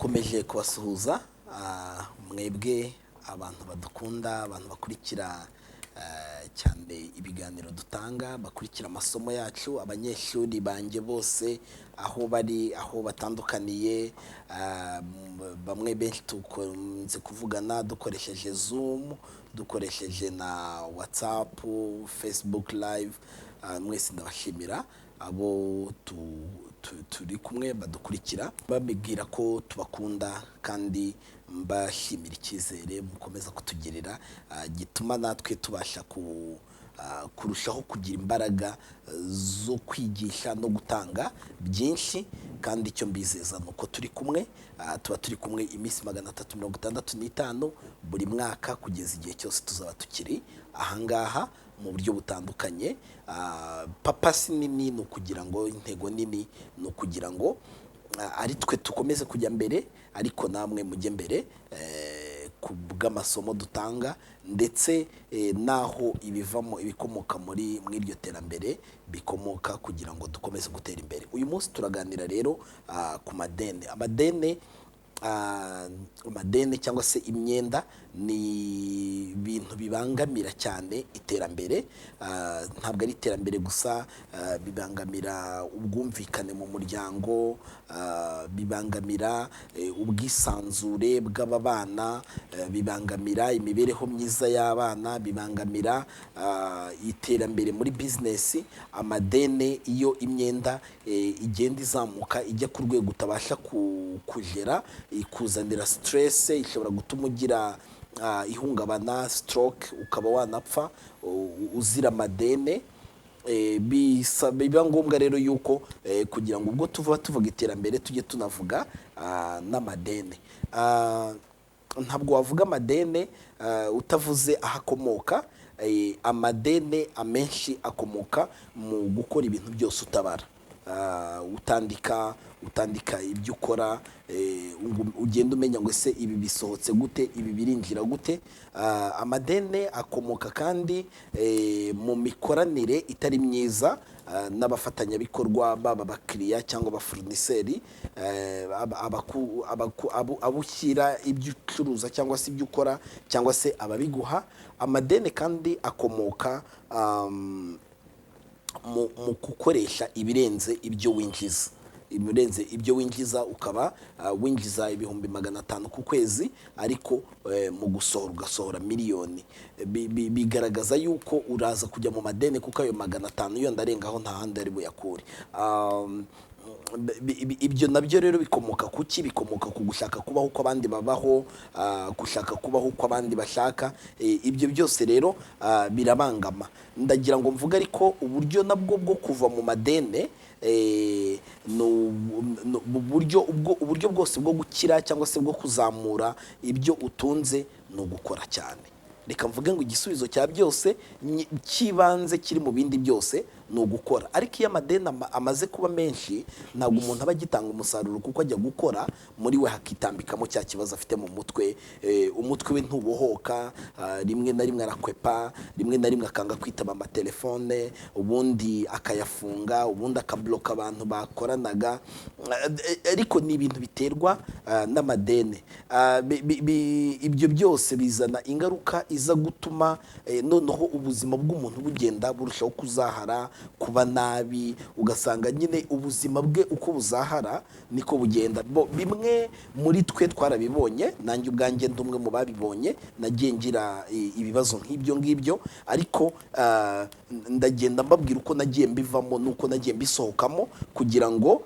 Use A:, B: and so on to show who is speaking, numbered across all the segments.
A: dukomeje kubasuhuza mwebwe abantu badukunda, abantu bakurikira cyane ibiganiro dutanga, bakurikira amasomo yacu, abanyeshuri banjye bose aho bari, aho batandukaniye, bamwe benshi tukunze kuvugana dukoresheje Zoom, dukoresheje na WhatsApp, Facebook live. Mwese ndabashimira abo turi kumwe badukurikira, babibwira ko tubakunda kandi mbashimira icyizere mukomeza kutugirira gituma natwe tubasha kurushaho kugira imbaraga zo kwigisha no gutanga byinshi. Kandi icyo mbizeza nuko turi kumwe, tuba turi kumwe iminsi 365 buri mwaka kugeza igihe cyose tuzaba tukiri ahangaha mu buryo butandukanye. Papasi nini ni ukugira ngo, intego nini ni ukugira ngo ari twe tukomeze kujya mbere, ariko namwe mujye mbere ku bw'amasomo dutanga, ndetse naho ibivamo ibikomoka muri iryo terambere bikomoka kugira ngo dukomeze gutera imbere. Uyu munsi turaganira rero ku madeni. Amadeni cyangwa se imyenda ni ibintu bibangamira cyane iterambere. Ntabwo ari iterambere gusa, bibangamira ubwumvikane mu muryango, bibangamira ubwisanzure bw'ababana, bibangamira imibereho myiza y'abana, bibangamira iterambere muri business. Amadeni iyo imyenda igenda izamuka ijya ku rwego utabasha kugera, ikuzanira stress, ishobora gutuma ugira ihungabana, stroke, ukaba wanapfa uzira amadeni. Biba ngombwa rero yuko kugira ngo ubwo tuvuga iterambere tujye tunavuga n'amadeni. Ntabwo wavuga amadeni utavuze ahakomoka. Amadeni amenshi akomoka mu gukora ibintu byose utabara, utandika ibyo ukora, ugenda umenya ngo ese ibi bisohotse gute, ibi birinjira gute. Amadeni akomoka kandi mu mikoranire itari myiza n'abafatanyabikorwa, baba abakiriya cyangwa abafourniseri, abushyira ibyo ucuruza cyangwa se ibyo ukora cyangwa se ababiguha. Amadeni kandi akomoka mu gukoresha ibirenze ibyo winjiza. Ibirenze ibyo winjiza, ukaba winjiza 500 ku kwezi, ariko mu gusohora ugasohora miliyoni. Bigaragaza yuko uraza kujya mu madeni, kuko ayo 500 yo ndarengaho nta handi ari buyakure. Ibyo nabyo rero bikomoka kuki? Bikomoka ku gushaka kubaho uko abandi babaho, gushaka kubaho uko abandi bashaka. Ibyo byose rero birabangama. Ndagira ngo mvuga ariko uburyo nabwo bwo kuva mu madeni, uburyo bwose bwo gukira cyangwa se bwo kuzamura ibyo utunze ni ugukora cyane. Reka mvuge ngo igisubizo cya byose kibanze kiri mu bindi byose ni ugukora. Ariko iyo amadeni amaze kuba menshi, ntabwo umuntu aba agitanga umusaruro, kuko ajya gukora muri we hakitambikamo cya kibazo afite mu mutwe. Umutwe we ntubohoka, rimwe na rimwe arakwepa, rimwe na rimwe akanga kwitaba amatelefone, ubundi akayafunga, ubundi akabloka abantu bakoranaga. Ariko ni ibintu biterwa n'amadeni. Ibyo byose bizana ingaruka iza gutuma noneho ubuzima bw'umuntu bugenda burushaho kuzahara, kuba nabi. Ugasanga nyine ubuzima bwe uko buzahara niko bugenda. Bimwe muri twe twarabibonye, nanjye ubwanjye ndumwe mu babibonye, nagiye ngira ibibazo nk'ibyo ngibyo, ariko ndagenda mbabwira uko nagiye mbivamo nuko nagiye mbisohokamo kugira ngo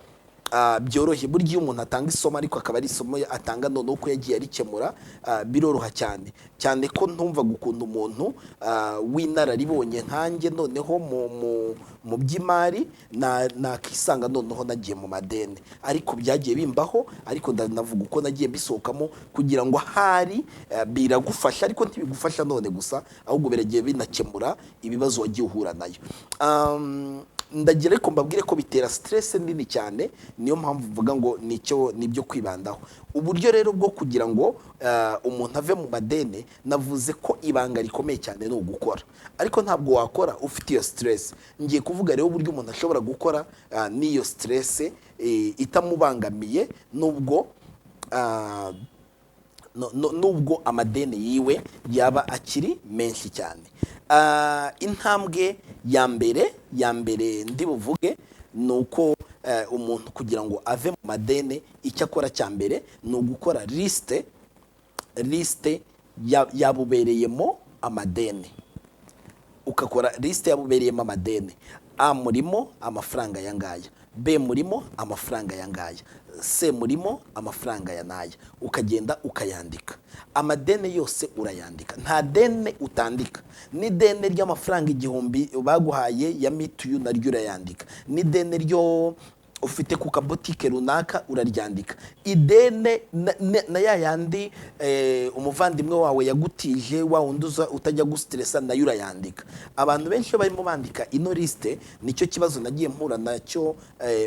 A: byorohe. Burya iyo umuntu atanga isomo, ariko akaba ari isomo atanga noneho uko yagiye arikemura, biroroha cyane ko ntumva gukunda umuntu w'inararibonye nkanjye noneho mu by'imari nakisanga noneho nagiye mu madeni. Ariko byagiye bimbaho, ariko ndanavuga uko nagiye mbisohokamo kugira ngo ahari biragufasha, ariko ntibigufasha none gusa, ahubwo biragiye binakemura ibibazo wagiye uhura nayo. Ndagira ariko mbabwire ko bitera stress nini cyane. Niyo mpamvu mvuga ngo nibyo kwibandaho. Uburyo rero bwo kugira ngo umuntu ave mu madeni, navuze ko ibanga rikomeye cyane no gukora. Ariko ntabwo wakora ufite iyo stress. Ngiye kuvuga rero uburyo umuntu ashobora gukora n'iyo stress itamubangamiye, nubwo ah, nubwo amadeni yiwe yaba akiri menshi cyane. Intambwe ya mbere ndi buvuge ni uko umuntu kugira ngo ave mu madeni, icyo akora cya mbere ni ugukora lisite yabubereyemo amadeni. Ukakora lisite yabubereyemo amadeni. A murimo amafaranga yangaya, B murimo amafaranga yangaya, C murimo amafaranga yanaya. Ukagenda ukayandika amadeni yose, urayandika, nta deni utandika. Ni deni ry'amafaranga 1000 baguhaye ya mituyu naryo urayandika, ni deni ryo ufite ku kabotike runaka uraryandika, idene na yandi umuvandimwe wawe yagutije wa unduza utajya gustressa nayo urayandika. Abantu benshi barimo bandika ino liste, nicyo kibazo nagiye mpura nacyo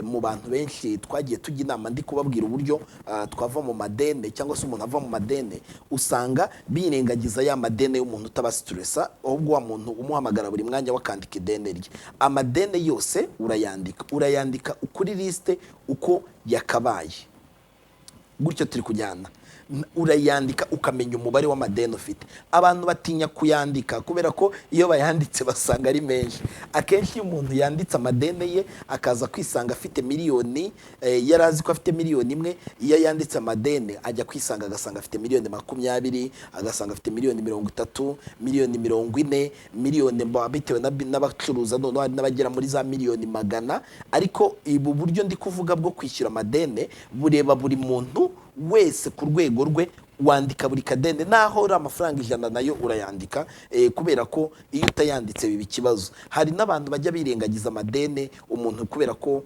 A: mu bantu benshi twagiye tujya inama ndi kubabwira uburyo twava mu madene cyangwa se umuntu ava mu madene, usanga birengagiza ya madene y'umuntu utabastressa, ahubwo wa muntu umuhamagara buri mwanya wakandika idene rye. Amadene yose urayandika ukuri liste uko yakabaye, gutyo turi kujyana. Urayandika ukamenya umubare w'amadeni ufite. Abantu batinya kuyandika kubera ko iyo bayanditse basanga ari menshi. Akenshi iyo umuntu yanditse amadeni ye akaza kwisanga afite miliyoni, yarazi ko afite miliyoni imwe, iyo yanditse amadeni ajya kwisanga agasanga afite miliyoni 20, agasanga afite miliyoni 30, miliyoni 40, miliyoni bitewe n'abacuruza, none hari n'abagera muri za miliyoni 100. Ariko ibu buryo ndi kuvuga bwo kwishyura amadeni bureba buri muntu wese ku rwego rwe, wandika buri kadende, naho uri amafaranga 100 nayo urayandika, kubera ko iyo utayanditse biba ikibazo. Hari n'abantu bajya birengagiza amadene, umuntu kubera ko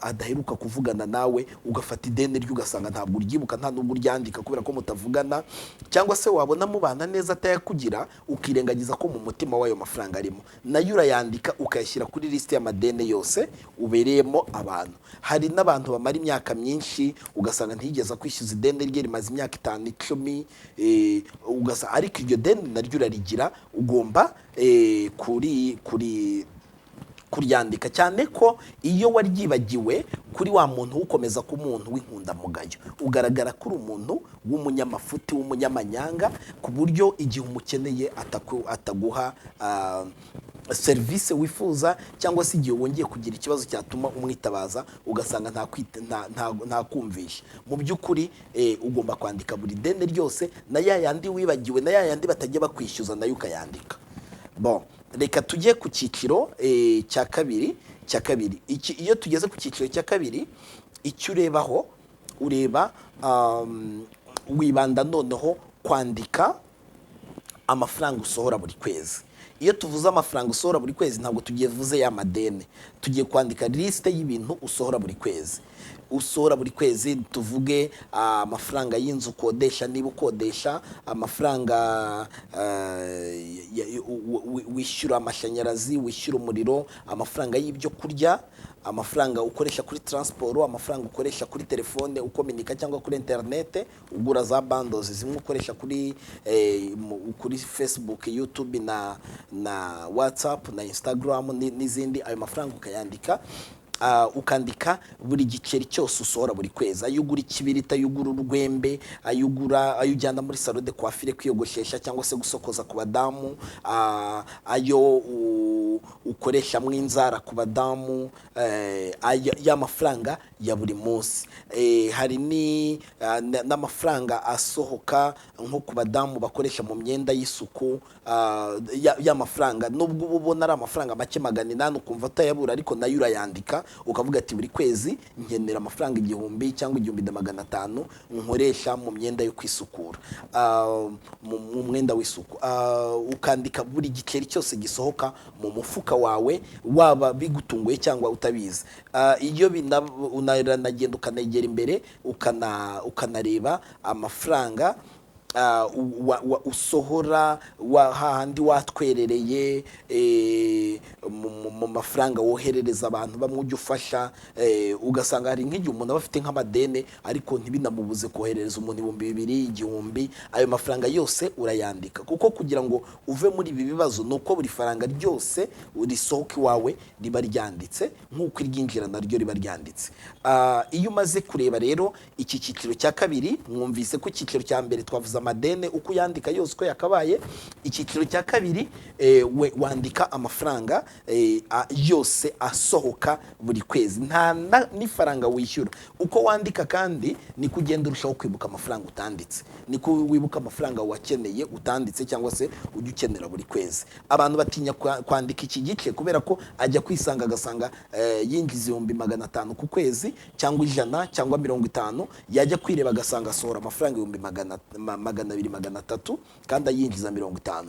A: adaheruka kuvugana nawe, ugafata idene ryo ugasanga ntabwo uryibuka, nta n'ubwo uryandika kubera ko mutavugana, cyangwa se wabona mubana neza atayakugira, ukirengagiza ko mu mutima wayo mafaranga arimo, nayo urayandika ukayashyira kuri liste y'amadene yose ubereyemo abantu. Hari n'abantu bamara imyaka myinshi ugasanga ntigeze kwishyuza idene rye, rimaze imyaka 5, 10, ugasa, ariko iryo deni naryo urarigira, ugomba kuryandika, cyane ko iyo waryibagiwe kuri wa muntu ukomeza ku muntu w'inkundamugayo, ugaragara kuri umuntu w'umunyamafuti, w'umunyamanyanga, ku buryo igihe umukeneye ataguha service wifuza, cyangwa se igihe wongeye kugira ikibazo cyatuma umwitabaza ugasanga nta kumvisha. Mu by'ukuri ugomba kwandika buri deni ryose, na yandi wibagiwe, na yandi batajya bakwishyuza nayo ukayandika. Bon, reka tujye ku cyiciro cya kabiri. Iyo tugeze ku cyiciro cya kabiri, icyo urebaho, wibanda noneho kwandika amafaranga usohora buri kwezi. Iyo tuvuze amafaranga usohora buri kwezi, ntabwo tugiye vuze ya madeni, tugiye kwandika liste y'ibintu usohora buri kwezi. Usohora buri kwezi, tuvuge amafaranga y'inzu ukodesha, niba ukodesha, amafaranga wishyura amashanyarazi, wishyura umuriro, amafaranga y'ibyo kurya, amafaranga ukoresha kuri transport, amafaranga ukoresha kuri telefone ukominika cyangwa kuri internet, ugura za bundles zimwe ukoresha kuri Facebook, YouTube na WhatsApp na Instagram n'izindi. Ayo mafaranga ukayandika, ukandika buri giceri cyose usohora buri kwezi, ayugura ikibirita, ayugura urwembe, ayo ujyana muri salon de coiffure kwiyogoshesha cyangwa se gusokoza ku badamu, ayo ukoresha mu inzara ku badamu, y'amafaranga ya buri munsi. Hari n'amafaranga asohoka nko ku badamu bakoresha mu myenda y'isuku, y'amafaranga nubwo ubona ari amafaranga make 800 ukumva atayabura, ariko nayo urayandika ukavuga ati buri kwezi nkenera amafaranga 1000 cyangwa 1500 nkoresha mu myenda yo kwisukura, mu mwenda w'isuku. Ukandika buri giceri cyose gisohoka mu mufuka wawe, waba bigutunguye cyangwa utabizi. Iyo unagenda ukanegera imbere ukanareba amafaranga usohora hahandi watwerereye mu mafaranga woherereza abantu bamwe ujya ufasha, ugasanga hari nk'igihe umuntu aba afite nk'amadeni ariko ntibinamubuze koherereza umuntu 2,000 1,000, ayo mafaranga yose urayandika, kuko kugira ngo uve muri ibi bibazo nuko buri faranga ryose urisohoka iwawe riba ryanditse nk'uko iryinjira naryo riba ryanditse. Iyo umaze kureba rero iki cyiciro cya kabiri, mwumvise ko icyiciro cya mbere twavuze amadeni uko yandika yose uko yakabaye, icyiciro cya kabiri wandika amafaranga yose asohoka buri kwezi, nta n'ifaranga wishyura. Uko wandika kandi ni kugenda urushaho kwibuka amafaranga utanditse, niko wibuka amafaranga wakeneye utanditse cyangwa se ujya ukenera buri kwezi. Abantu batinya kwandika iki gice kubera ko ajya kwisanga agasanga yinjiza 500 ku kwezi cyangwa 100 cyangwa 50, yajya kwireba agasanga asohora amafaranga 200-300 kandi ayinjiza 50.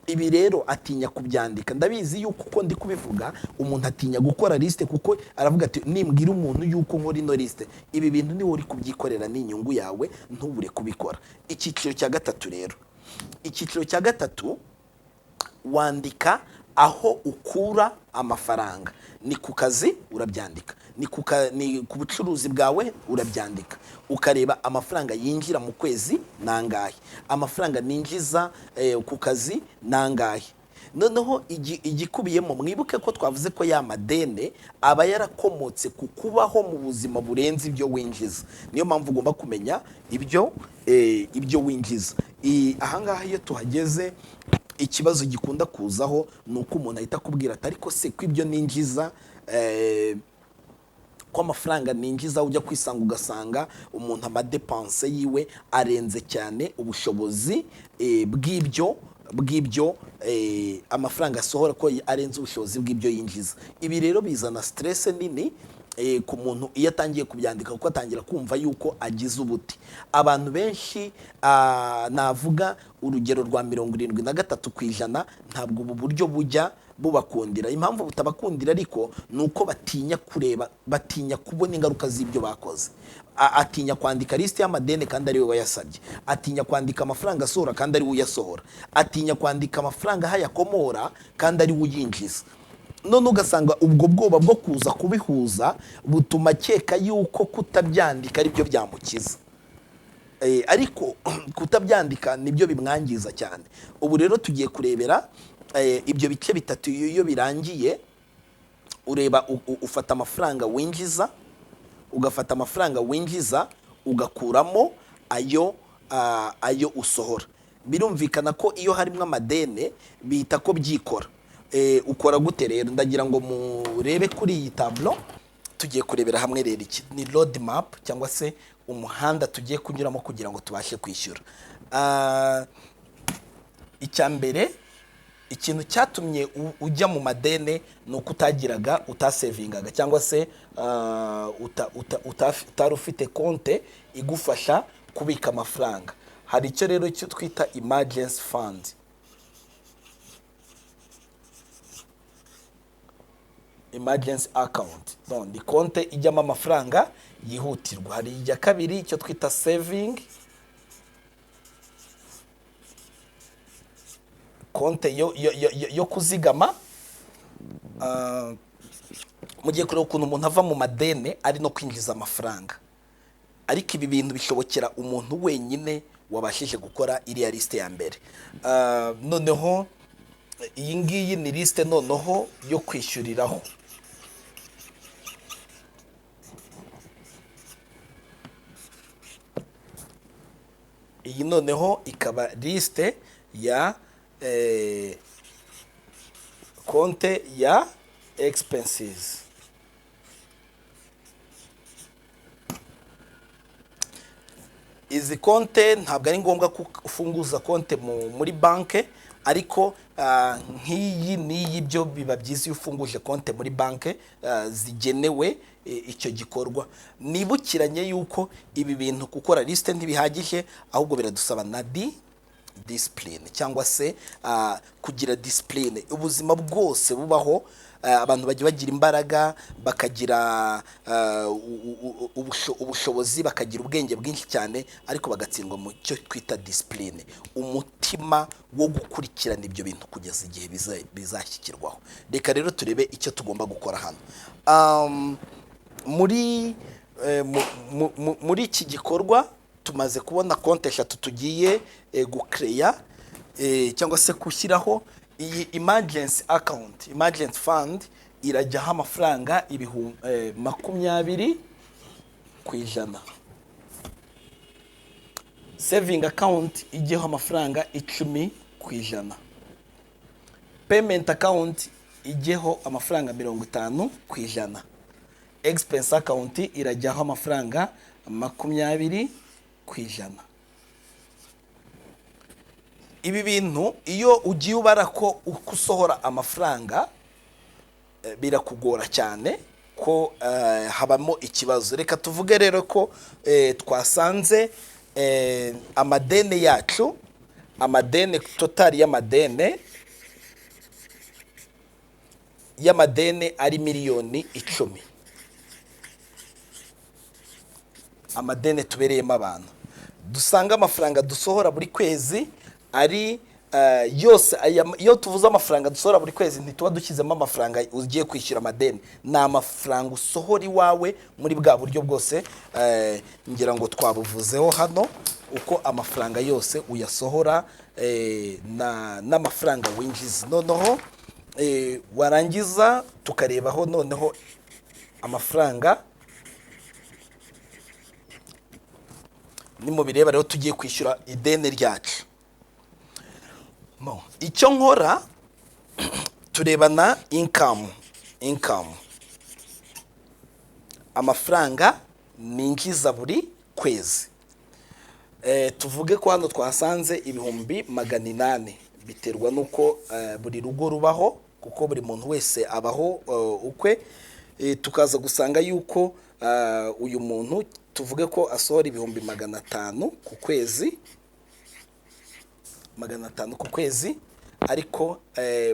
A: Ibi rero atinya kubyandika. Ndabizi yuko uko ndi kubivuga umuntu atinya gukora liste, kuko aravuga ati nimbwira umuntu yuko nkora ino liste ibi bintu ni uri kubyikorera n'inyungu yawe ntubure kubikora. Icyiciro cya gatatu rero, icyiciro cya gatatu wandika aho ukura amafaranga. Ni ku kazi urabyandika, ni ku bucuruzi bwawe urabyandika, ukareba amafaranga yinjira mu kwezi nangahe, amafaranga ninjiza ku kazi nangahe. Noneho igikubiyemo, mwibuke ko twavuze ko ya madene aba yarakomotse ku kubaho mu buzima burenze ibyo winjiza. Niyo mpamvu ugomba kumenya ibyo winjiza. Ahangaha iyo tuhageze ikibazo gikunda kuzaho nuko umuntu ahita akubwira ati ariko se ko ibyo ninjiza ko amafaranga ninjiza ujya kwisanga ugasanga umuntu amadepanse yiwe arenze cyane ubushobozi bw'ibyo amafaranga asohora, ko arenze ubushobozi bw'ibyo yinjiza. Ibi rero bizana stress nini ku muntu iyo atangiye kubyandika, kuko atangira kumva yuko agize ubuti. Abantu benshi navuga urugero rwa 73% ntabwo ubu buryo bujya bubakundira. Impamvu butabakundira ariko nuko batinya kureba, batinya kubona ingaruka z'ibyo bakoze. Atinya kwandika liste y'amadeni kandi ari we wayasabye, atinya kwandika amafaranga asohora kandi ari we uyasohora, atinya kwandika amafaranga hayakomora kandi ari we uyinjiza. None ugasanga ubwo bwoba bwo kuza kubihuza butuma akeka yuko kutabyandika ari byo byamukiza, ariko kutabyandika nibyo bimwangiza cyane. Ubu rero tugiye kurebera ibyo bice bitatu. Iyo birangiye ureba, ufata amafaranga winjiza, ugafata amafaranga winjiza ugakuramo ayo usohora. Birumvikana ko iyo harimo amadene bita ko byikora. Ukora gute rero? Ndagira ngo murebe kuri iyi tablo. Tugiye kurebera hamwe rero iki ni road map cyangwa se umuhanda tugiye kunyuramo kugira ngo tubashe kwishyura. Icya mbere, ikintu cyatumye ujya mu madene ni uko utasevingaga cyangwa se utari ufite konte igufasha kubika amafaranga. Hari icyo rero cyo twita emergency fund. Emergency account, ni konte ijyamo amafaranga yihutirwa. Hari ijya kabiri icyo twita saving, konte yo kuzigama. Mugiye kureba ukuntu umuntu ava mu madene ari no kwinjiza amafaranga, ariko ibi bintu bishobokera umuntu wenyine wabashije gukora iriya liste ya mbere. Noneho iyi ngiyi ni liste noneho yo kwishyuriraho. Iyi noneho ikaba liste ya konte ya expenses. Izi konte ntabwo ari ngombwa kufunguza konte muri banke, ariko nk'iyi n'iyi byo biba byiza iyo ufunguje konte muri banke zigenewe icyo gikorwa. Nibukiranye yuko ibi bintu gukora liste ntibihagije, ahubwo biradusaba na discipline cyangwa se kugira discipline. Ubuzima bwose bubaho, abantu bagiye bagira imbaraga, bakagira ubushobozi, bakagira ubwenge bwinshi cyane, ariko bagatsindwa mu cyo twita discipline, umutima wo gukurikirana ibyo bintu kugeza igihe bizashyikirwaho. Reka rero turebe icyo tugomba gukora hano. Muri iki gikorwa tumaze kubona konti eshatu tugiye gucreya cyangwa se gushyiraho. Iyi emergency account, emergency fund, irajyaho amafaranga 20%. Saving account ijyeho amafaranga 10%. Payment account ijyeho amafaranga 50%. Expense account irajyaho amafaranga 20%. Ibi bintu iyo ugiye ubara ko ukusohora amafaranga birakugora cyane ko habamo ikibazo. Reka tuvuge rero ko twasanze amadeni yacu, amadeni total y'amadeni ari miliyoni 10. Amadeni tubereyemo abantu, dusanga amafaranga dusohora buri kwezi ari yose. Iyo tuvuze amafaranga dusohora buri kwezi ntituba dushyizemo amafaranga ugiye kwishyura amadeni, ni amafaranga usohora iwawe muri bwa buryo bwose ngira ngo twabuvuzeho hano, uko amafaranga yose uyasohora n'amafaranga winjiza. Noneho warangiza tukarebaho noneho amafaranga nimubireba rero tugiye kwishyura ideni ryacu. Icyo nkora turebana income, amafaranga ninjiza buri kwezi. Tuvuge ko hano twasanze 800, biterwa nuko buri rugo rubaho, kuko buri muntu wese abaho ukwe. Tukaza gusanga yuko uyu muntu tuvuge ko asohora 500 ku kwezi, 500 ku kwezi, ariko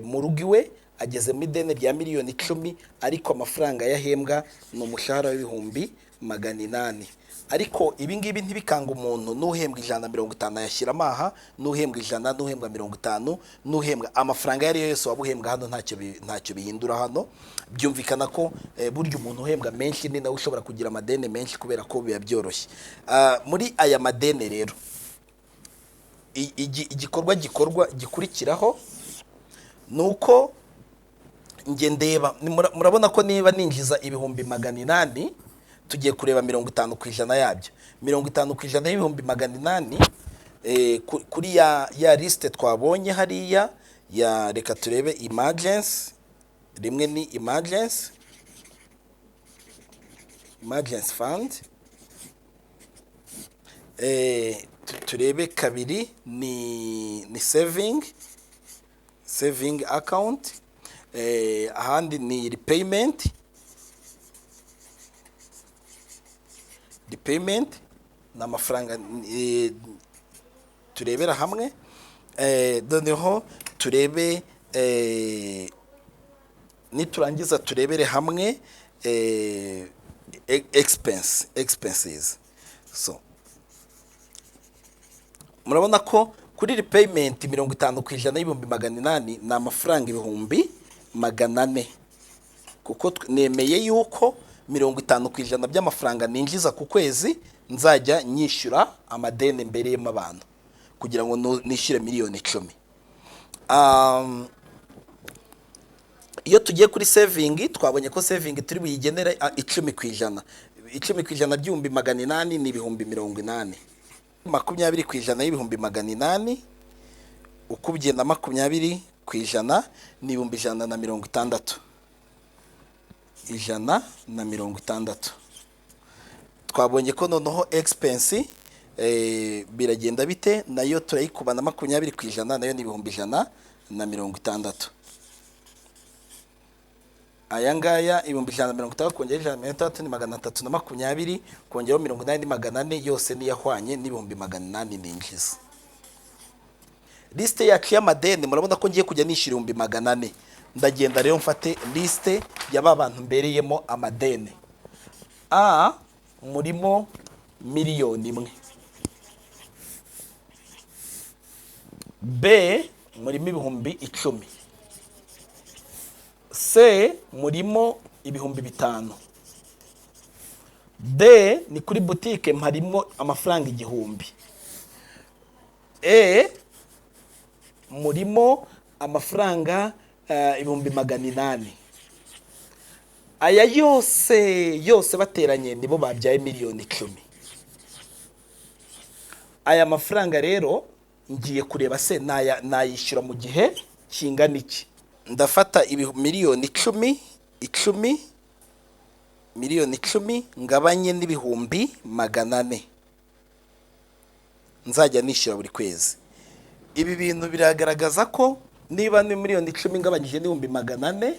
A: mu rugo iwe ageze mu ideni rya miliyoni 10, ariko amafaranga yahembwa ni umushahara w'800. Ariko ibi ngibi ntibikanga umuntu n'uhembwa 150 yashyira amaha, n'uhembwa 100, n'uhembwa 50, n'uhembwa amafaranga yari yose wabuhembwa hano ntacyo bihindura hano. Byumvikana ko burya umuntu uhembwa menshi ni nawe ushobora kugira amadeni menshi kubera ko biba byoroshye. Muri aya madeni rero igikorwa gikurikiraho nuko nge ndeba, murabona ko niba ninjiza 800, tugiye kureba 50% yabyo. 50% y'800 kuri ya liste twabonye hariya ya, reka turebe emergency. Rimwe ni emergency fund, turebe kabiri ni saving account, ahandi ni repayment na amafaranga turebera hamwe. Noneho turebe niturangiza turebere hamwe expenses. So murabona ko kuri repayment 50% y'800 ni amafaranga 400, kuko nemeye yuko 50% by'amafaranga ninjiza ku kwezi nzajya nyishyura amadeni mbere y'abantu kugira ngo nishyure miliyoni 10. Iyo tugiye kuri saving, twabonye ko saving turi buyigenera 10%. 10% by'800 ni 80,000. 20% y'800 ukubye na 20% ni 160. 160. Twabonye ko noneho expense biragenda bite, nayo turayikubana 20%, nayo ni 160. Aya ngaya 160 kongera 160 ni 320, kongeraho 80 ni 400, yose ni yahwanye ni 800 ninjiza. liste yacu y'amadeni murabona ko ngiye kujya nishyura 400. Ndagenda rero mfate liste y'aba bantu mbereyemo amadeni. A murimo miliyoni 1. B murimo ibihumbi 10. C murimo ibihumbi 5. D ni kuri boutique mparimo amafaranga 1000. E murimo amafaranga ibihumbi 800. Aya yose bateranye nibo babyaye miliyoni 10. Aya mafaranga rero ngiye kureba se nayishyura mu gihe kingana iki. Ndafata miliyoni 10 miliyoni 10 ngabanye n'ibihumbi 400 nzajya nishyura buri kwezi. Ibi bintu biragaragaza ko niba ni miliyoni 10 ngabanyije n'ibihumbi 400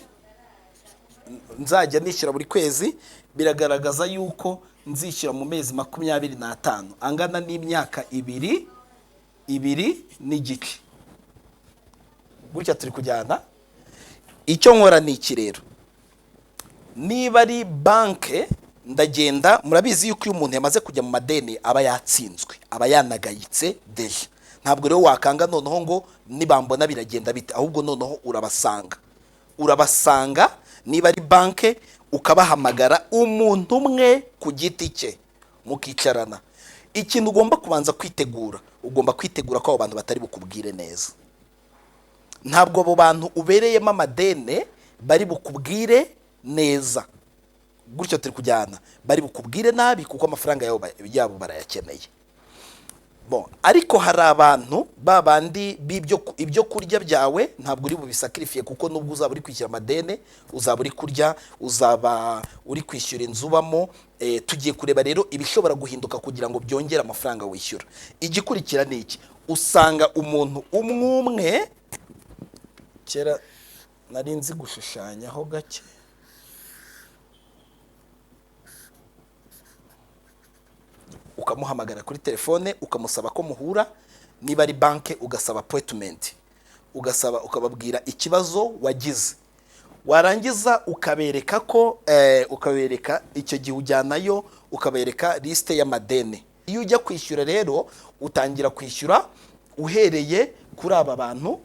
A: nzajya nishyura buri kwezi, biragaragaza yuko nzishyura mu mezi 25 angana n'imyaka 2 n'igice. Gutya turi kujyana. Icyo nkora ni iki rero, niba ari banke ndagenda, murabizi yuko iyo umuntu yamaze kujya mu madeni aba yatsinzwe, aba yanagayitse deje. Ntabwo rero wakanga noneho ngo nibambona biragenda bite, ahubwo noneho urabasanga niba ari banke ukabahamagara umuntu umwe ku giti cye mukicarana. Ikintu ugomba kubanza kwitegura, ugomba kwitegura ko abo bantu batari bukubwire neza. Ntabwo abo bantu ubereyemo amadene bari bukubwire neza. Gutyo turi kujyana, bari bukubwire nabi kuko amafaranga yabo barayakeneye. Bon, ariko hari abantu babandi ibyo kurya byawe ntabwo uri bubisacrifiye, kuko nubwo uzaba uri kwishyura amadene, uzaba uri kurya, uzaba uri kwishyura inzubamo. Tugiye kureba rero ibishobora guhinduka kugira ngo byongere amafaranga wishyura. Igikurikira ni iki, usanga umuntu umwe kera nari nzi gushushanyaho gake. Ukamuhamagara kuri telefone ukamusaba ko muhura, niba ari banke ugasaba appointment, ukababwira ikibazo wagize, warangiza ukabereka ko ukabereka icyo gihe ujyanayo, ukabereka liste y'amadeni. Iyo ujya kwishyura rero utangira kwishyura uhereye kuri aba bantu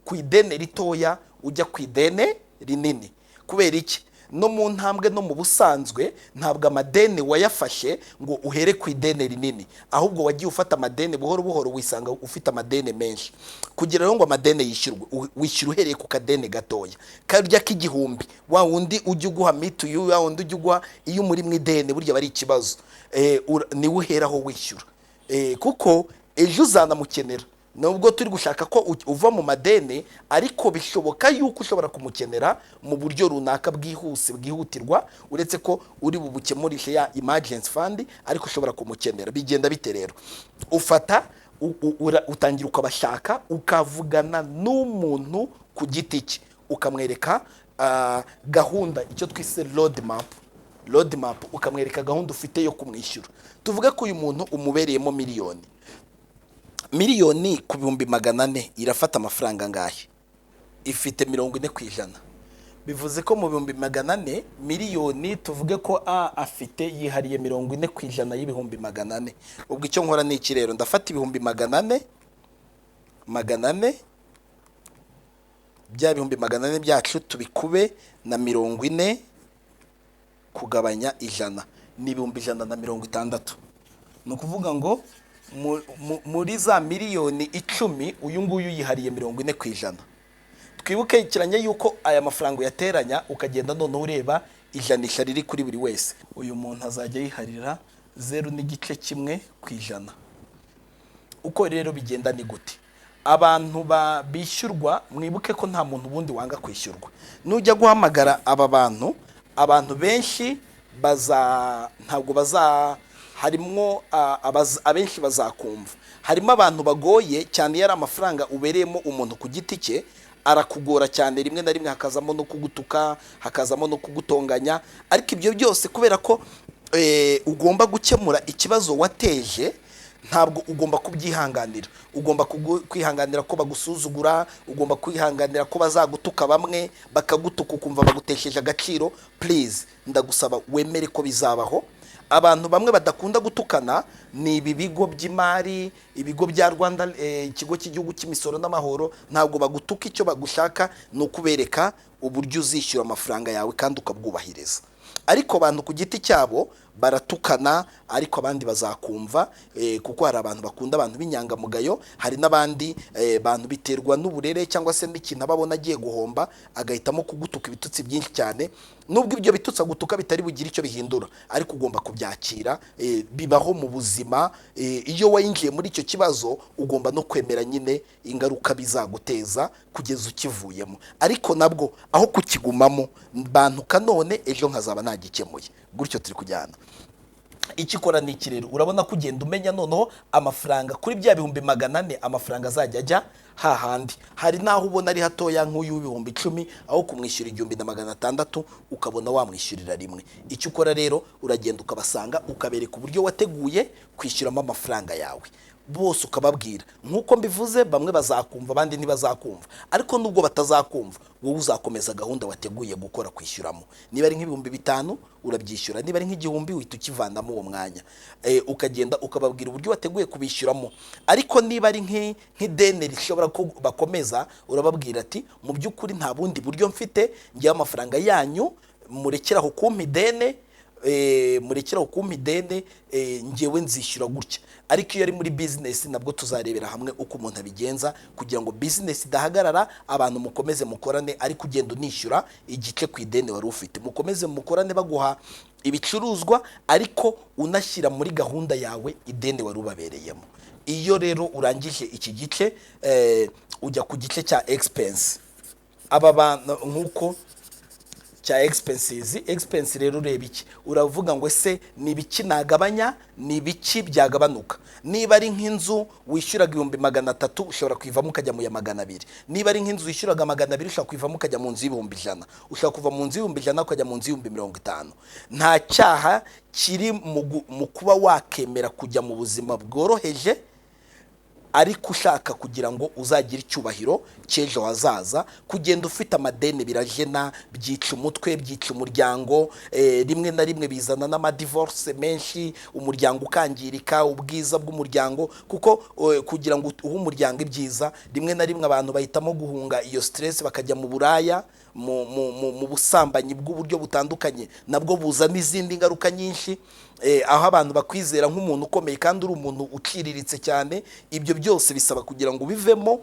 A: ku idene ritoya ujya ku idene rinini. Kubera iki? No mu ntambwe no mu busanzwe ntabwo amadeni wayafashe ngo uhere ku idene rinini, ahubwo wagiye ufata amadeni buhoro buhoro wisanga ufite amadeni menshi. Kugira ngo amadeni yishyurwe wishyura uhereye ku kadene gatoya karya k'igihumbi, wa wundi ujye uguha mituyu, wa wundi ujye uguha iyo muri mu ideni burya bari ikibazo, ni uheraho wishyura, kuko ejo uzanamukenera. Nubwo turi gushaka ko uva mu madeni, ariko bishoboka yuko ushobora kumukenera mu buryo runaka bwihutirwa, uretse ko uri bubukemurishe ya emergency fund, ariko ushobora kumukenera. Bigenda bite rero? Ufata utangira ukabashaka, ukavugana n'umuntu ku giti cye, ukamwereka gahunda, icyo twise road map, ukamwereka gahunda ufite yo kumwishyura. Tuvuga ko uyu muntu umubereyemo miliyoni ku bihumbi 400 irafata amafaranga ngahe? Ifite 40%. Bivuze ko mu bihumbi 400 miliyoni tuvuge ko afite yihariye 40% y'ibihumbi 400. Ubwo icyo nkora ni iki rero, ndafata ibihumbi 400 bya bihumbi 400 byacu tubikube na 40 kugabanya 100 ni ibihumbi 160. Ni ukuvuga ngo muri za miliyoni 10 uyu nguyu yihariye 40%. Twibuke ikiranye yuko aya mafaranga yateranya ukagenda none ureba ijanisha riri kuri buri wese. Uyu muntu azajya yiharira 0.1%. Uko rero bigenda ni gute? Abantu bishyurwa, mwibuke ko nta muntu bundi wanga kwishyurwa. Nujya guhamagara aba abantu benshi ntabwo harimo abenshi bazakumva. Harimo abantu bagoye cyane, yari amafaranga ubereyemo umuntu ku giti cye arakugora cyane, rimwe na rimwe hakazamo no kugutuka, hakazamo no kugutonganya. Ariko ibyo byose kubera ko ugomba gukemura ikibazo wateje, ntabwo ugomba kubyihanganira, ugomba kwihanganira ko bagusuzugura, ugomba kwihanganira ko bazagutuka, bamwe bakagutuka ukumva bagutesheje agaciro. Please ndagusaba wemere ko bizabaho. Abantu bamwe badakunda gutukana ni ibi bigo by'imari, ibigo bya Rwanda, ikigo cy'igihugu cy'imisoro n'amahoro. Ntabwo bagutuka, icyo bagushaka ni ukubereka uburyo uzishyura amafaranga yawe kandi ukabwubahiriza. Ariko abantu ku giti cyabo baratukana, ariko abandi bazakumva, kuko hari abantu bakunda abantu b'inyangamugayo, hari n'abandi bantu biterwa n'uburere cyangwa se n'ikintu ababona agiye guhomba agahitamo kugutuka ibitutsi byinshi cyane. Nubwo ibyo bitutsa gutuka bitari bugire icyo bihindura, ariko ugomba kubyakira. Bibaho mu buzima. Iyo wayinjiye muri icyo kibazo ugomba no kwemera nyine ingaruka bizaguteza kugeza ukivuyemo. Ariko nabwo aho kukigumamo bantuka none ejo nkazaba nagikemuye, gutyo turi kujyana. Ikikora ni iki rero? Urabona ko ugenda umenya noneho amafaranga kuri bya 400 amafaranga azajya ajya hahandi. Hari naho ubona ari hatoya nk'uyu 10,000, aho kumwishyura 1,600 ukabona wamwishyurira rimwe. Icyo ukora rero uragenda ukabasanga, ukabereka uburyo wateguye kwishyuramo amafaranga yawe. Bose ukababwira nkuko mbivuze, bamwe bazakumva abandi ntibazakumva, ariko nubwo batazakumva wowe uzakomeza gahunda wateguye gukora kwishyuramo. Niba ari nk'ibihumbi 5 urabyishyura, niba ari nk'igihumbi uhita ukivanamo uwo mwanya, ukagenda ukababwira uburyo wateguye kubishyuramo. Ariko niba ari nk'ideni rishobora ko bakomeza, urababwira ati mu by'ukuri nta bundi buryo mfite, ngiye amafaranga yanyu murekeraho kumpa ideni, ngewe nzishyura gutya. Ariko iyo ari muri business nabwo tuzarebera hamwe uko umuntu abigenza kugira ngo business idahagarara, abantu mukomeze mukorane, ariko ugenda unishyura igice ku ideni wari ufite. Mukomeze mukorane baguha ibicuruzwa, ariko unashyira muri gahunda yawe ideni wari ubabereyemo. Iyo rero urangije iki gice, ujya ku gice cya expense. Aba bantu nkuko cya expense rero ureba iki, uravuga ngo ese ni ibiki nagabanya, ni ibiki byagabanuka. Niba ari nk'inzu wishyuraga 300 ushobora kwivamo ukajya mu ya 200. Niba ari nk'inzu wishyuraga 200 ushobora kwivamo ukajya mu nzu y'100. Ushobora kuva mu nzu y'100 ukajya mu nzu y'50. Nta cyaha kiri mu kuba wakemera kujya mu buzima bworoheje, ariko ushaka kugira ngo uzagire icyubahiro cy'ejo hazaza. Kugenda ufite amadeni birajena, byica umutwe, byica umuryango. Rimwe na rimwe bizana n'amadivorce menshi, umuryango ukangirika, ubwiza bw'umuryango. Kuko kugira ngo uhe umuryango ibyiza, rimwe na rimwe abantu bahitamo guhunga iyo stress bakajya mu buraya, mu busambanyi bw'uburyo butandukanye, nabwo buzana izindi ngaruka nyinshi. Aho abantu bakwizera nk'umuntu ukomeye kandi uri umuntu uciriritse cyane. Ibyo byose bisaba kugira ngo ubivemo,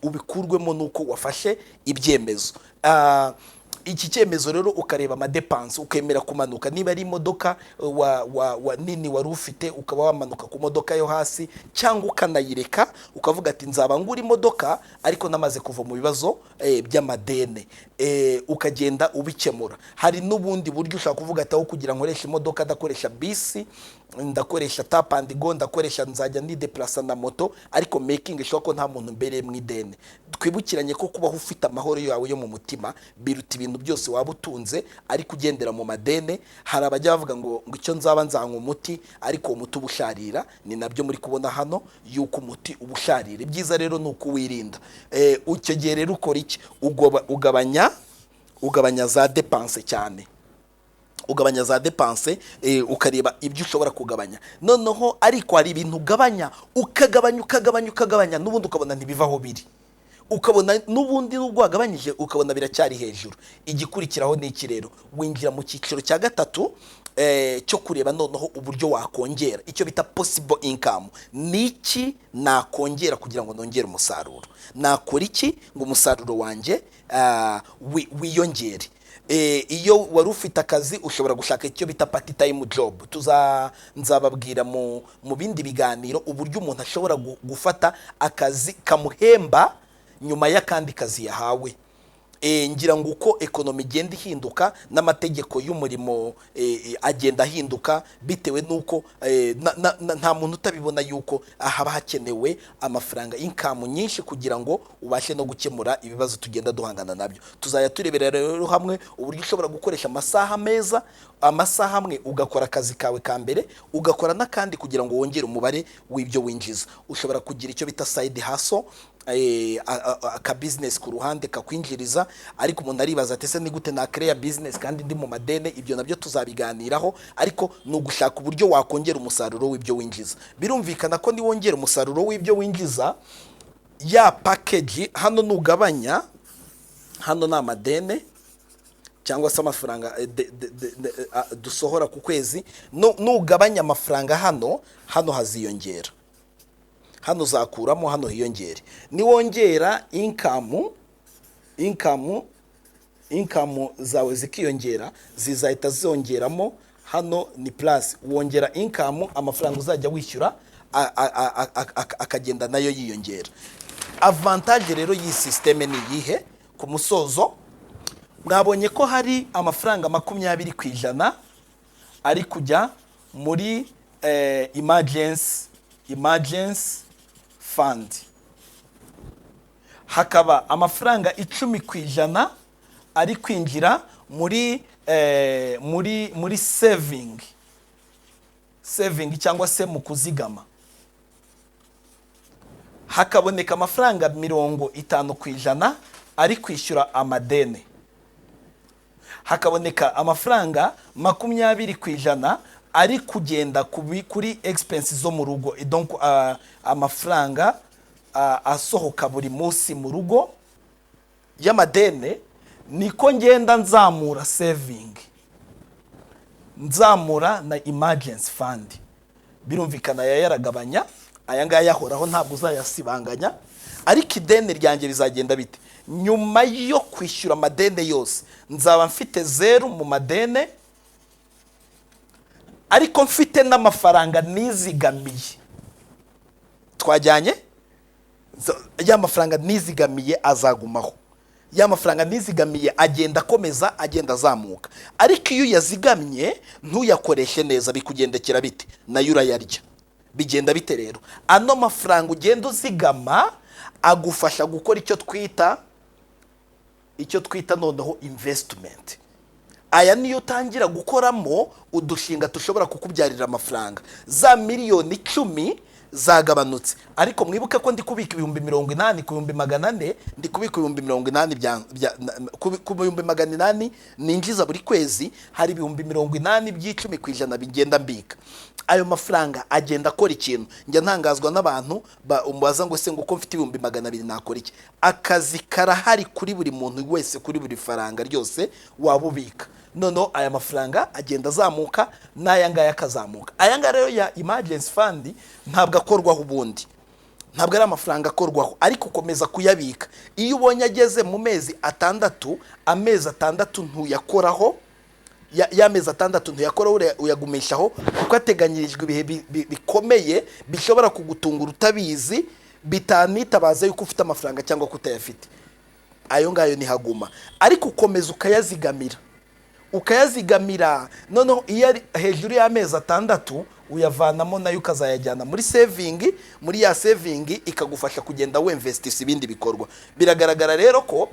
A: ubikurwemo nuko wafashe ibyemezo. Iki cyemezo rero ukareba amadepanse, ukemera kumanuka. Niba ari imodoka nini wari ufite, ukaba wamanuka ku modoka yo hasi, cyangwa ukanayireka ukavuga ati nzaba ngura imodoka ariko namaze kuva mu bibazo by'amadene, ukagenda ubikemura. Hari n'ubundi buryo ushaka kuvuga ati aho kugira nkoresha imodoka ndakoresha bisi, ndakoresha tap and go, ndakoresha nzajya ni deplacer na moto, ariko making sure ko nta muntu mbere mu idene. Twibukiranye ko kubaho ufite amahoro yawe yo mu mutima biruta ibintu byose waba utunze ariko ugendera mu madene. Hari abajya bavuga ngo icyo nzaba nzanywa umuti, ariko umuti ubusharira. Ni nabyo muri kubona hano yuko umuti ubusharira. Ibyiza rero nuko wirinda. Icyo gihe rero ukora iki? Ugabanya za dépenses cyane. Ugabanya za dépenses, ukareba ibyo ushobora kugabanya. Noneho ariko hari ibintu ugabanya, ukagabanya n'ubundi ukabona ntibivaho biri. Ukabona n'ubundi nubwo wagabanyije ukabona biracyari hejuru. Igikurikiraho ni iki rero? Winjira mu cyiciro cya gatatu, cyo kureba noneho uburyo wakongera icyo bita possible income. Niki nakongera kugira ngo nongere umusaruro? Nakora iki ngo umusaruro wanjye wiyongere? Iyo wari ufite akazi ushobora gushaka icyo bita part time job. Nzababwira mu bindi biganiro uburyo umuntu ashobora gufata akazi kamuhemba nyuma y'akandi kazi yahawe. ngira ngo uko ekonomi igenda ihinduka n'amategeko y'umurimo agenda ahinduka bitewe nuko nta muntu utabibona yuko haba hakenewe amafaranga income nyinshi kugira ngo ubashe no gukemura ibibazo tugenda duhangana nabyo. Tuzaya turebera rero hamwe uburyo ushobora gukoresha amasaha meza, amasaha amwe ugakora akazi kawe ka mbere, ugakora n'akandi kugira ngo wongere umubare w'ibyo winjiza. Ushobora kugira icyo bita side hustle, aka business ku ruhande kakwinjiriza, ariko umuntu aribaza ati ese ni gute na create business kandi ndi mu madene? Ibyo nabyo tuzabiganiraho, ariko no gushaka uburyo wakongera umusaruro w'ibyo winjiza. Birumvikana ko ni wongera umusaruro w'ibyo winjiza, ya package hano nugabanya, hano na amadene cyangwa se amafaranga dusohora ku kwezi, nugabanya amafaranga hano haziyongera, hano zakuramo, hano hiyongere. Ni wongera income zawe zikiyongera, zizahita zongeramo, hano ni plus, wongera income, amafaranga uzajya wishyura akagenda nayo yiyongera. Avantage rero iyi systeme ni iyihe? Ku musozo mwabonye ko hari amafaranga 20% ari kujya muri emergency fund, hakaba amafaranga 10% ari kwinjira muri saving cyangwa se mu kuzigama, hakaboneka amafaranga 50% ari kwishyura amadeni, hakaboneka amafaranga 20% ari kugenda kuri expenses zo mu rugo. Donc amafaranga asohoka buri munsi mu rugo y'amadene, niko ngenda nzamura saving, nzamura na emergency fund. Birumvikana yaragabanya, aya ngaya yahoraho ntabwo uzayasibanganya, ariko idene ryanjye bizagenda bite? Nyuma yo kwishyura amadene yose nzaba mfite 0 mu madene, ariko mfite n'amafaranga nizigamiye. Twajyanye ya mafaranga nizigamiye azagumaho, ya mafaranga nizigamiye agenda akomeza, agenda azamuka. Ariko iyo yazigamye ntuyakoreshe neza, bikugendekera bite? Nayo urayarya. Bigenda bite rero? Ano mafaranga ugenda uzigama agufasha gukora icyo twita noneho investment. Aya niyo utangira gukoramo udushinga tushobora kukubyarira amafaranga. Za miliyoni 10 zagabanutse, ariko mwibuke ko ndi kubika 80,000 ku 400, ndi kubika 80,000 ku 800 ninjiza buri kwezi, hari 80,000 by'10% bigenda mbika. Ayo mafaranga agenda akora ikintu. Njya ntangazwa n'abantu umbaza ngo se ngo ko mfite 200,000 nakora iki? Akazi karahari kuri buri muntu wese, kuri buri faranga ryose wabubika. Noneho aya mafaranga agenda azamuka, n'aya ngaya akazamuka. Aya ngaya rero ya emergency fund ntabwo akorwaho ubundi, ntabwo ari amafaranga akorwaho, ariko ukomeza kuyabika. Iyo ubonye ageze mu mezi 6, amezi 6 ntuyakoraho, y'amezi 6 ntuyakoraho, uyagumishaho, kuko ateganyirijwe ibihe bikomeye bishobora kugutungura utabizi, bitanitabaza yuko ufite amafaranga cyangwa kutayafite. Ayo ngayo ni haguma, ariko ukomeza ukayazigamira. Noneho iyo hejuru y'amezi 6 uyavanamo, nayo ukazayajyana muri saving. Muri ya saving ikagufasha kugenda weinvestisa ibindi bikorwa. Biragaragara rero ko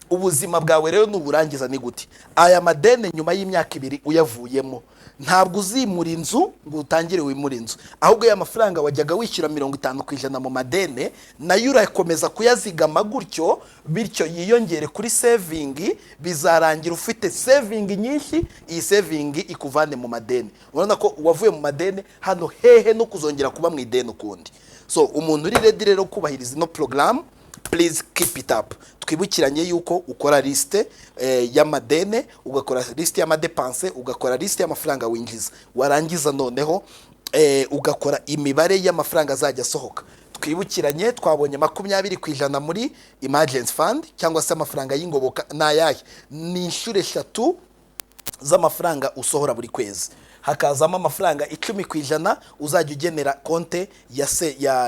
A: ubuzima bwawe rero nuburangiza ni gute? Aya madene nyuma y'imyaka 2 uyavuyemo, ntabwo uzimura inzu ngo utangire wimura inzu, ahubwo ya mafaranga wajyaga wishyura 50% mu madene, nayo urakomeza kuyazigama gutyo, bityo yiyongere kuri saving. Bizarangira ufite saving nyinshi, iyi saving ikuvane mu madene. Urabona ko wavuye mu madene hano hehe no kuzongera kuba mu idene ukundi. So umuntu uri ready rero kubahiriza no program, please keep it up. Twibukiranye yuko ukora liste y'amadene, ugakora liste y'amadepense, ugakora liste y'amafaranga winjiza. Warangiza noneho ugakora imibare y'amafaranga azajya asohoka. Twibukiranye twabonye 20% muri emergency fund cyangwa se amafaranga y'ingoboka n'ayahe, ni inshure 3 z'amafaranga usohora buri kwezi. Hakazamo amafaranga 10% uzajya ugenera konte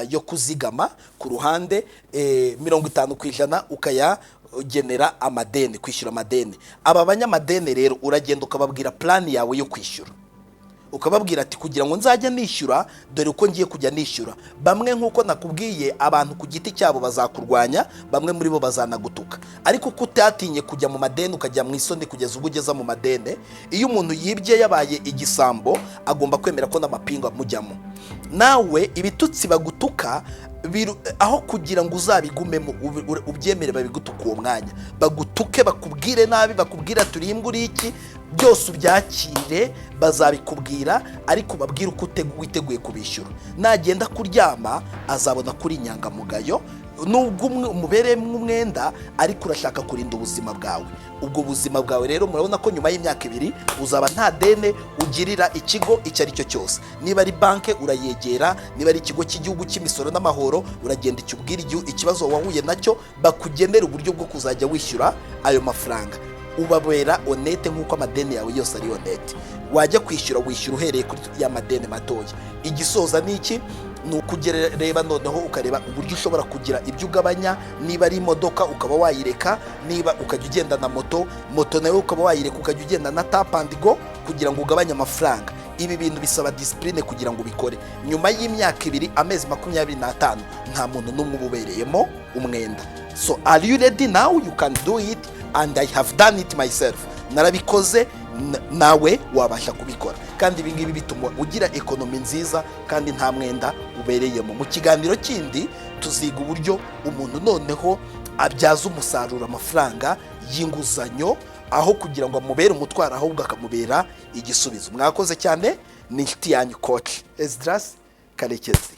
A: yo kuzigama ku ruhande, 50% genera amadeni, kwishyura amadeni. Aba banyamadeni rero uragenda ukababwira plan yawe yo kwishyura, ukababwira ati kugira ngo nzajya nishyura dore uko ngiye kujya nishyura. Bamwe nkuko nakubwiye abantu ku giti cyabo bazakurwanya, bamwe muri bo bazanagutuka, ariko kutatinye kujya mu madeni ukajya mu isoni kugeza ubwo ugeza mu madeni. Iyo umuntu yibye yabaye igisambo agomba kwemera ko n'amapinga amujyamo. Nawe ibitutsi bagutuka aho kugira ngo uzabigumemo ubyemere babigutuka uwo mwanya, bagutuke bakubwire nabi, bakubwira turimbwa uri iki, byose ubyakire, bazabikubwira ariko babwire uko witeguye kubishyura. Nagenda kuryama azabona kuri inyangamugayo, nubwo umubereyemo umwenda ariko urashaka kurinda ubuzima bwawe. Ubwo buzima bwawe rero murabona ko nyuma y'imyaka 2 uzaba nta dene ugirira ikigo icyo ari cyo cyose. Niba ari banke urayegera, niba ari ikigo cy'igihugu cy'imisoro n'amahoro uragenda icyubwira ikibazo wahuye nacyo, bakugenera uburyo bwo kuzajya wishyura ayo mafaranga. Ubabera honete nk'uko amadeni yawe yose ari honete. Wajya kwishyura wishyura uhereye kuri ya madeni matoya. Igisoza niki? Nukugereba noneho ukareba uburyo ushobora kugira ibyo ugabanya. Niba ari imodoka ukaba wayireka, niba ukajya ugenda na moto nayo ukaba wayireka ukajya ugenda na tap and go kugira ngo ugabanye amafaranga. Ibi bintu bisaba discipline kugira ngo ubikore. Nyuma y'imyaka 2 amezi 25 nta muntu n'umwe ububereyemo umwenda. So are you ready now? You can do it and I have done it myself. Narabikoze, nawe wabasha kubikora, kandi ibi ngibi bituma ugira ekonomi nziza kandi nta mwenda ubereyemo. Mu kiganiro kindi tuziga uburyo umuntu noneho abyaza umusaruro amafaranga y'inguzanyo, aho kugira ngo amubere umutwaro ahubwo akamubera igisubizo. Mwakoze cyane. Ni inshuti yanyu coach Esdras Karekezi.